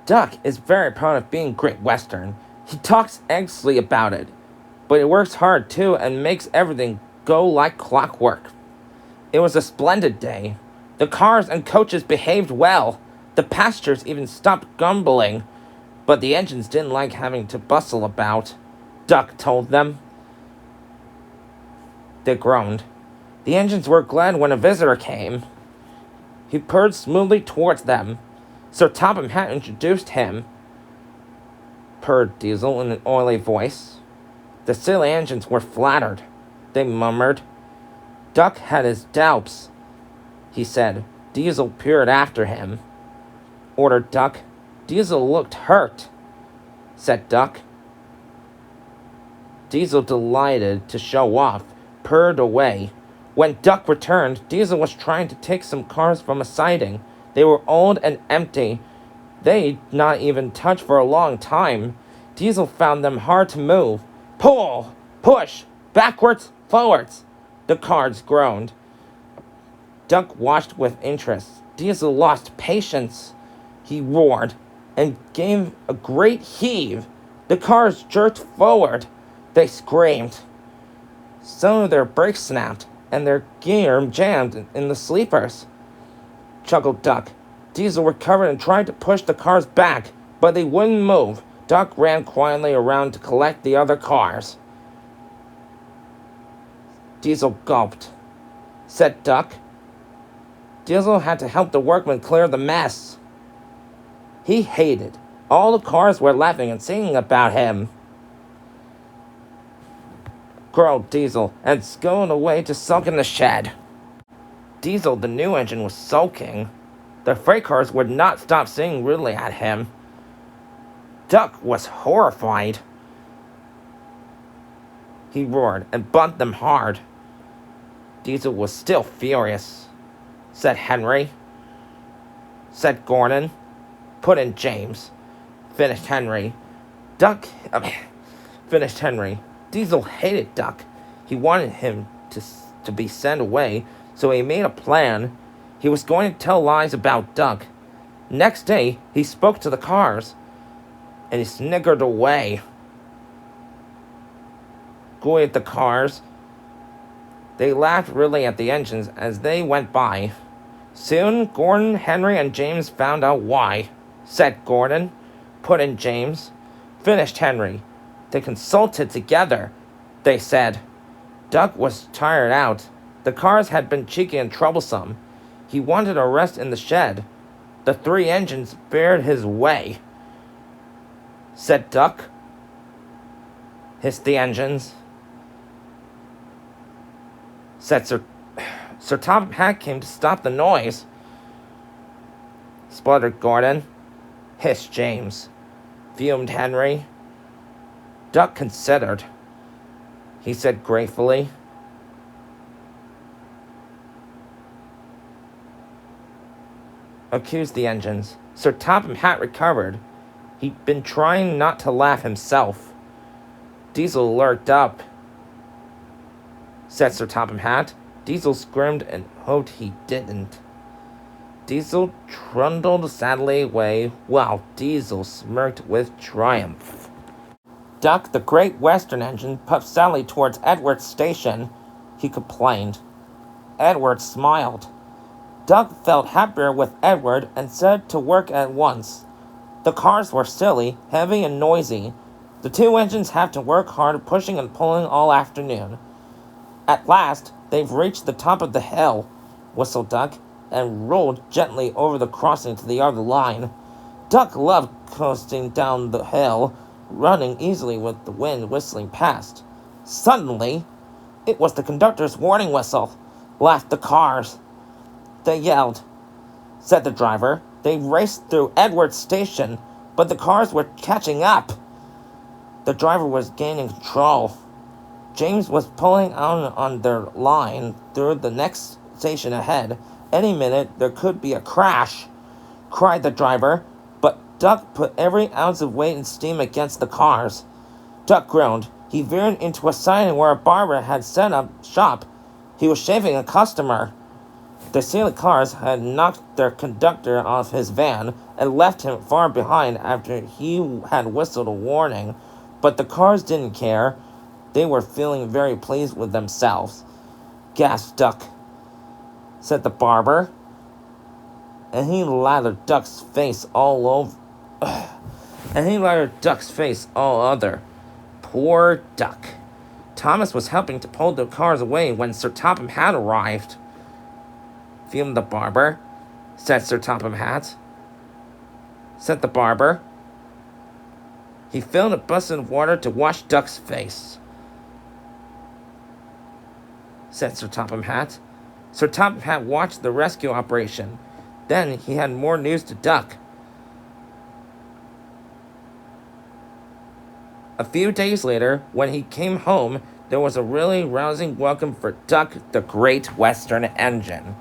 Duck is very proud of being Great Western. He talks endlessly about it, but he works hard too and makes everything go like clockwork. It was a splendid day. The cars and coaches behaved well. The passengers even stopped grumbling, but the engines didn't like having to bustle about, Duck told them. They groaned. The engines were glad when a visitor came. He purred smoothly towards them. Sir Topham Hatt introduced him, purred Diesel in an oily voice. The silly engines were flattered. They murmured. Duck had his doubts, he said. Diesel peered after him. Ordered Duck. Diesel looked hurt, said Duck. Diesel, delighted to show off, purred away. When Duck returned, Diesel was trying to take some cars from a siding. They were old and empty. They'd not even touched for a long time. Diesel found them hard to move. Pull! Push! Backwards! Forwards! The cars groaned. Duck watched with interest. Diesel lost patience. He roared and gave a great heave. The cars jerked forward. They screamed. Some of their brakes snapped, and their gear jammed in the sleepers, chuckled Duck. Diesel recovered and tried to push the cars back, but they wouldn't move. Duck ran quietly around to collect the other cars. Diesel gulped. Said Duck. Diesel had to help the workmen clear the mess. He hated. All the cars were laughing and singing about him, growled Diesel, and scurried away to sulk in the shed. Diesel, the new engine, was sulking. The freight cars would not stop singing rudely at him. Duck was horrified. He roared and bumped them hard. Diesel was still furious. Said Henry. Said Gordon. Put in James. Finished Henry. Finished Henry. Diesel hated Duck. He wanted him to be sent away, so he made a plan. He was going to tell lies about Duck. Next day, he spoke to the cars, and he sniggered away. Gooey at the cars. They laughed really at the engines as they went by. Soon, Gordon, Henry, and James found out why. Said Gordon. Put in James. Finished Henry. They consulted together. They said. Duck was tired out. The cars had been cheeky and troublesome. He wanted a rest in the shed. The three engines barred his way. Said Duck. Hissed the engines. Said Sir Topham Hatt came to stop the noise. Spluttered Gordon. Hissed James. Fumed Henry. Duck considered. He said gratefully. Accused the engines. Sir Topham Hatt recovered. He'd been trying not to laugh himself. Diesel lurked up. Said Sir Topham Hatt. Diesel screamed and hoped he didn't. Diesel trundled sadly away while Diesel smirked with triumph. Duck, the Great Western engine, puffed sadly towards Edward's station. He complained. Edward smiled. Duck felt happier with Edward and set to work at once. The cars were silly, heavy, and noisy. The two engines have to work hard pushing and pulling all afternoon. At last, they've reached the top of the hill, whistled Duck, and rolled gently over the crossing to the other line. Duck loved coasting down the hill, running easily with the wind whistling past. Suddenly, it was the conductor's warning whistle, laughed the cars. They yelled, said the driver. They raced through Edward's station, but the cars were catching up. The driver was gaining control. James was pulling on their line through the next station ahead. Any minute there could be a crash, cried the driver, but Duck put every ounce of weight and steam against the cars. Duck groaned. He veered into a siding where a barber had set up shop. He was shaving a customer. The Sailor cars had knocked their conductor off his van and left him far behind after he had whistled a warning, but the cars didn't care. They were feeling very pleased with themselves. "Gas, Duck," said the barber, and he lathered Duck's face all over. And he lathered Duck's face all other. Poor Duck. Thomas was helping to pull the cars away when Sir Topham Hatt arrived. "Fumed the barber," said Sir Topham Hatt. Said the barber. He filled a basin of water to wash Duck's face, said Sir Topham Hatt. Sir Topham Hatt watched the rescue operation. Then he had more news to Duck. A few days later, when he came home, there was a really rousing welcome for Duck, the Great Western Engine.